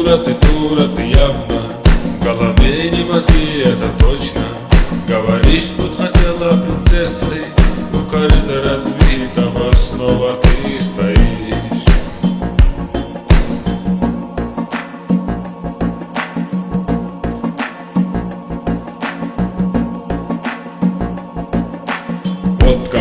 дура ты явно. В голове не мозги, это точно. Говоришь, будь хотела принцессой. У корыта разбитого снова ты стоишь. Водка